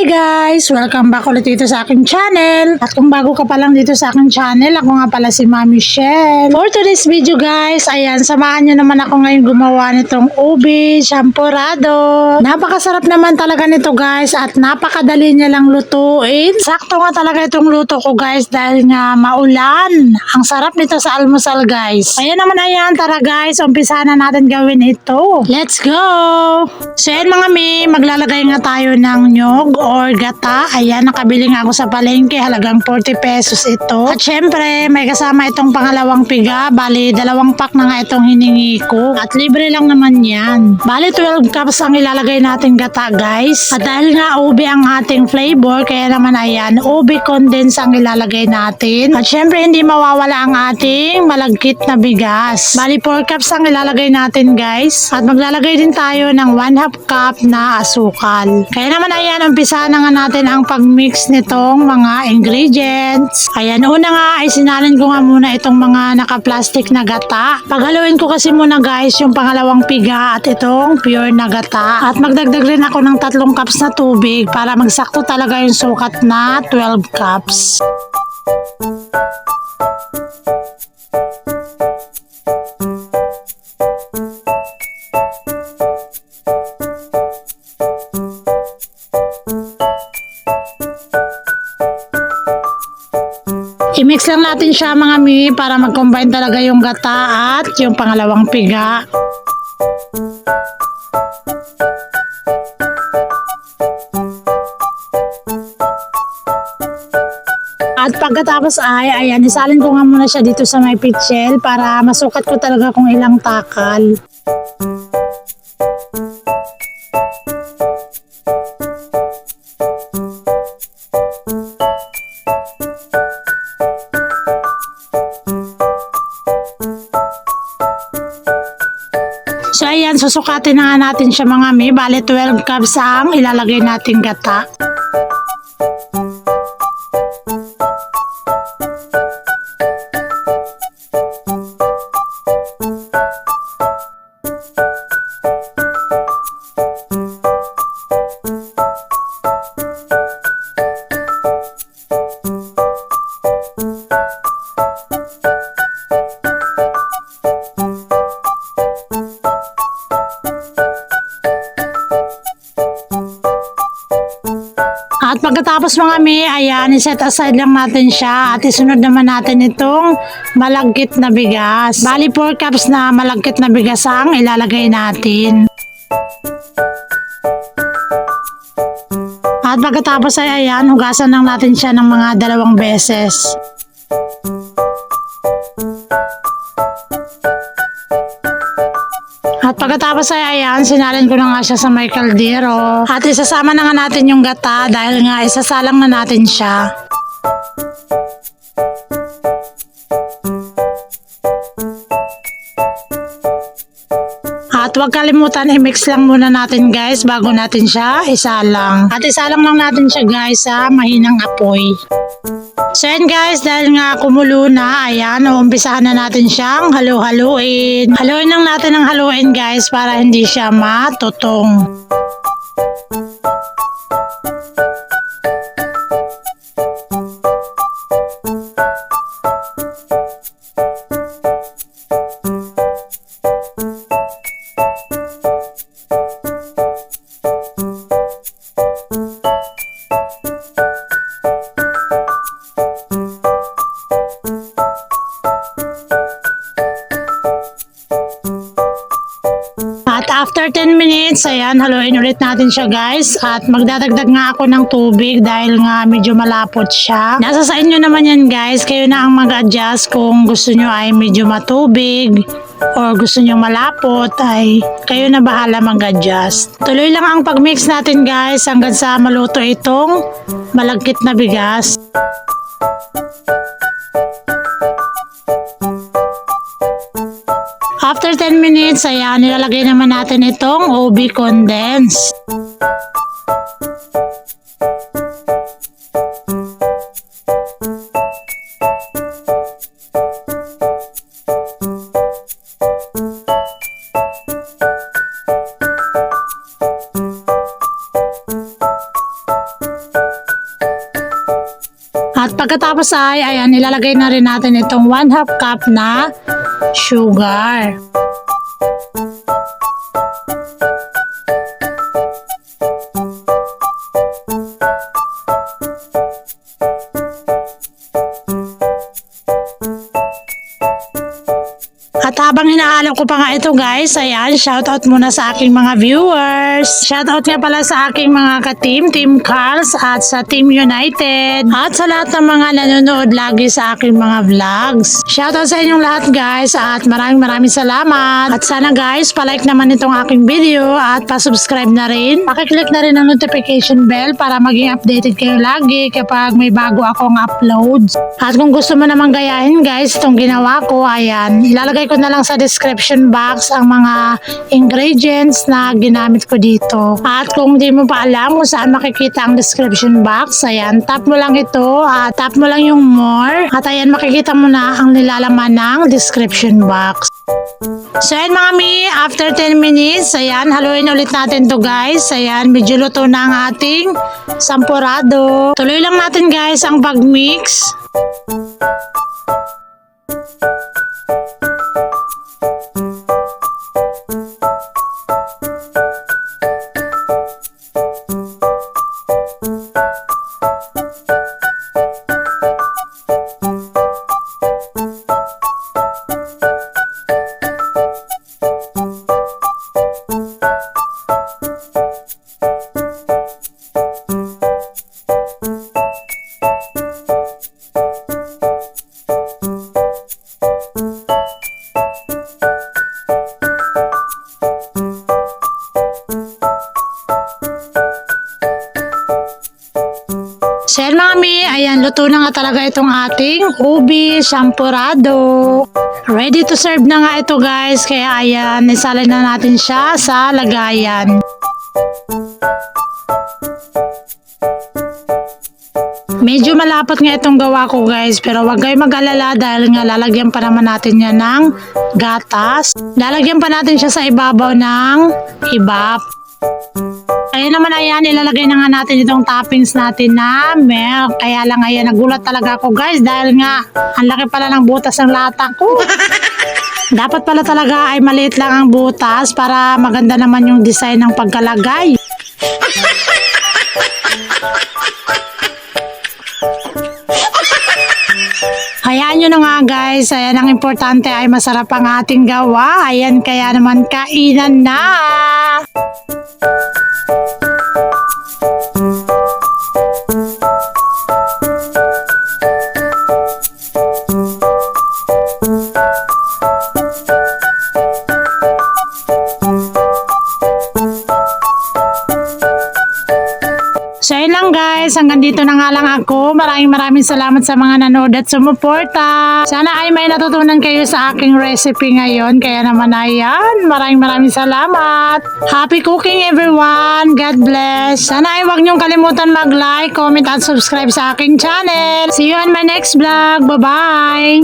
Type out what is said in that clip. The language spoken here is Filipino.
Hi guys! Welcome back ulit dito sa aking channel. At kung bago ka pa lang dito sa aking channel, ako nga pala si Mami Shell. For today's video guys, ayan, samahan nyo naman ako ngayon gumawa nitong ubi champurado. Napakasarap naman talaga nito guys at napakadali niya lang lutuin. Sakto nga talaga itong luto ko guys dahil nga maulan. Ang sarap nito sa almusal guys. Ayan naman ayan, tara guys, umpisa na natin gawin ito. Let's go! So ayan mga mi, maglalagay nga tayo ng nyog or gata. Ayan, nakabili nga ako sa palengke, halagang 40 pesos ito. At syempre, may kasama itong pangalawang piga. Bali, 2 pack na nga itong hiningi ko. At libre lang naman yan. Bali, 12 cups ang ilalagay natin gata, guys. At dahil nga ube ang ating flavor, kaya naman ayan, ube condense ang ilalagay natin. At syempre, hindi mawawala ang ating malagkit na bigas. Bali, 4 cups ang ilalagay natin, guys. At maglalagay din tayo ng 1/2 cup na asukal. Kaya naman ayan, umpisa na nga natin ang pag-mix nitong mga ingredients. Ayan, una nga ay sinalin ko nga muna itong mga naka-plastic na gata. Paghaluin ko kasi muna guys yung pangalawang piga at itong pure na gata. At magdagdag rin ako ng 3 cups na tubig para magsakto talaga yung sukat na 12 cups. I-mix lang natin siya mga mi para mag-combine talaga yung gata at yung pangalawang piga. At pagkatapos ay, ayan, isalin ko nga muna siya dito sa may pitchel para masukat ko talaga kung ilang takal. So ayan, susukatin na nga natin siya mga mi. Bale 12 cups ang ilalagay nating gata. At pagkatapos mga mi, ayan, iset aside lang natin siya at isunod naman natin itong malagkit na bigas. Bali 4 cups na malagkit na bigas ang ilalagay natin. At pagkatapos ay ayan, hugasan lang natin siya ng mga 2 beses. At pagkatapos ay ayan, sinalin ko na nga siya sa may kaldero. At isasama na nga natin yung gata dahil nga isasalang na natin siya. At huwag kalimutan, i-mix lang muna natin guys bago natin siya isalang. At isalang lang natin siya guys sa mahinang apoy. So yan guys, dahil nga kumulo na, ayan, umpisahan na natin siyang halu-haluin. Haluin lang natin ang haluin guys para hindi siya matutong. At after 10 minutes, ayan, haluin ulit natin siya guys. At magdadagdag nga ako ng tubig dahil nga medyo malapot siya. Nasa sa inyo naman yan guys. Kayo na ang mag-adjust kung gusto nyo ay medyo matubig or gusto nyo malapot ay kayo na bahala mag-adjust. Tuloy lang ang pag-mix natin guys hanggang sa maluto itong malagkit na bigas. After 10 minutes, ayan, nilalagay naman natin itong ube condense. Pagkatapos ay, ayan, ilalagay na rin natin itong 1/2 cup na sugar. At habang hinahalo ko pa nga ito guys, ayan, shoutout muna sa aking mga viewers. Shoutout nga pala sa aking mga ka-team, Team Carls at sa Team United. At sa lahat ng mga nanonood lagi sa aking mga vlogs. Shoutout sa inyong lahat guys at maraming salamat. At sana guys, palike naman itong aking video at pa-subscribe na rin. Pakiclick na rin ang notification bell para maging updated kayo lagi kapag may bago akong uploads. At kung gusto mo namang gayahin guys, itong ginawa ko, ayan, ilalagay ko na lang sa description box ang mga ingredients na ginamit ko dito. At kung di mo pa alam kung saan makikita ang description box, ayan, tap mo lang ito, tap mo lang yung more, at ayan, makikita mo na ang nilalaman ng description box. So ayan mga mi, after 10 minutes, ayan, haluin ulit natin to guys. Ayan, medyo luto na ang ating sampurado. Tuloy lang natin guys ang pag-mix. So yan mga mi, ayan, luto na nga talaga itong ating ubi champurado. Ready to serve na nga ito guys, kaya ayan, isalin na natin siya sa lagayan. Medyo malapot nga itong gawa ko guys, pero wag kayo mag-alala dahil nga lalagyan pa naman natin yan ng gatas. Lalagyan pa natin siya sa ibabaw ng ibap. Ayan naman, ayan, ilalagay na nga natin itong toppings natin na milk. Kaya lang ayan, nagulat talaga ako guys dahil nga ang laki pala ng butas ng lata ko. Dapat pala talaga ay maliit lang ang butas para maganda naman yung design ng pagkalagay. Hayaan nyo na nga guys, ayan, ang importante ay masarap ang ating gawa. Ayan, kaya naman kainan na. So yun lang guys, hanggang dito na nga lang ako. Maraming salamat sa mga nanood at sumuporta. Sana ay may natutunan kayo sa aking recipe ngayon. Kaya naman ayan, maraming salamat. Happy cooking everyone. God bless. Sana ay huwag niyong kalimutan mag-like, comment at subscribe sa aking channel. See you on my next vlog. Bye-bye.